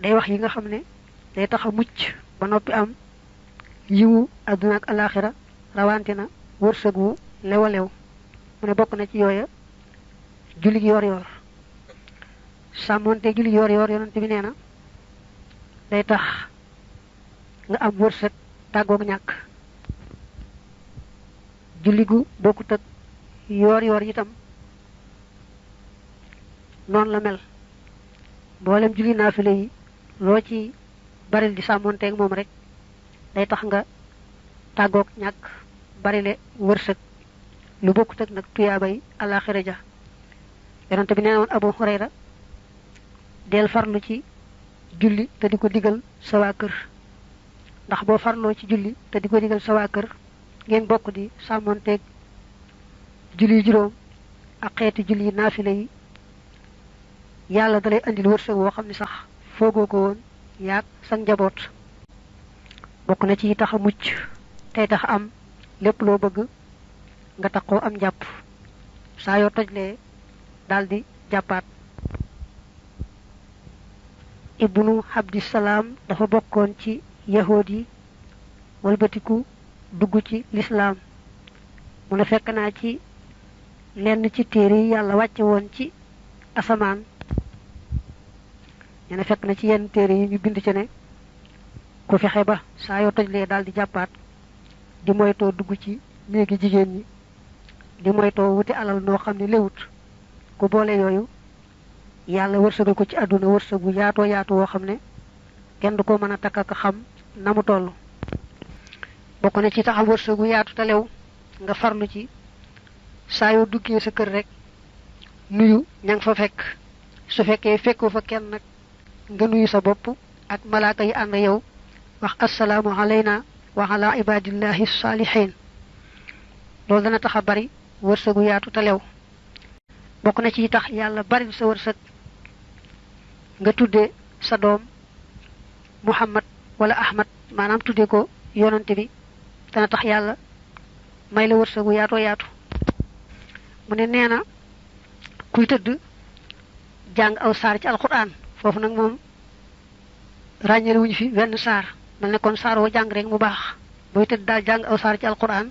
day wax yi nga xam ne day tax a mucc ba noppi am yiwu àdduna ak alaxira rawante na wërsëg wu lew a lew mu ne bokk na ci yooya julli yor yor sàmmonte julli yor yor yonent bi nee na day tax nga am wërsëg tàggoog ñàkk julli gu bokkut ak yor yor itam noonu la mel mboolem julli naafile yi loo ci baril di sàmmonteeg moom rek day tax nga tàggoog ñàkk barile wërsëg lu bokkut ak nag tuyaabay alaxira ja yonent bi nee na woon Abu Hurayra del farlu ci julli te di ko digal sa waa kër ndax boo farloo ci julli te di ko digal sa waa kër ngeen bokk di sàmmonteeg julli juróom ak xeeti julli naafile yi yàlla dalay andil wërsëg woo xam ne sax foogoo ko woon yaag sa njaboot bokk na ci tax a mucc tey tax am lépp loo bëgg nga taxoo am jàpp saa yoo tojlee daldi jàppaat ibnu Abdissalaam dafa bokkoon ci yahood yi walbatiku dugg ci lislaam mu ne fekk naa ci lenn ci téere yi yàlla wàcce woon ci asamaan ñene fekk na ci yenn téere yi ñu bind ci ne ku fexe ba saa yoo tojlee daldi jàppaat di moytoo dugg ci néegi jigéen ñi di moytoo wuti alal noo xam ne léwut ku boole yooyu yàlla wërsëgal ko ci àdduna wërsëgu yaatoo yaatu woo xam ne kenn du ko mën a takk ak xam na mu toll bokk na ci taxam wërsëgu yaatu te lew nga farlu ci saa yoo duggee sa kër rek nuyu ña nga fa fekk su fekkee fekkoo fa kenn nag nga nuyu sa bopp ak malaaka yi ànd yow wax assalaamu alayna wa ala ibadillahi salihin loolu dana tax a bari wërsëgu yaatu te lew bokk na ci tax yàlla bari sa wërsëg nga tudde sa doom Muhammad wala Ahmad maanaam tudde ko yonante bi dana tax yàlla may la wërsëgu yaatoo yaatu mu ne nee na kuy tëdd jàng aw saar ci alquran foofu nag moom ràññale wuñu fi wenn saar mel ne kon saar woo jàng rek mu baax booy tëdd daal jàng aw saar ci alquran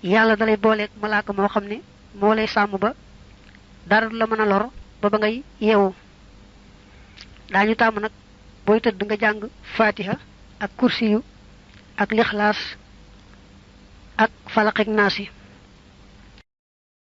yàlla dalay booleeg malaaka moo xam ne moo lay sàmm ba dara du la mën a lor ba ngay yeewu daañu tàmm nag booy tëdd nga jàng fatiha ak kursiyu ak lixlaas ak falaq ak naasi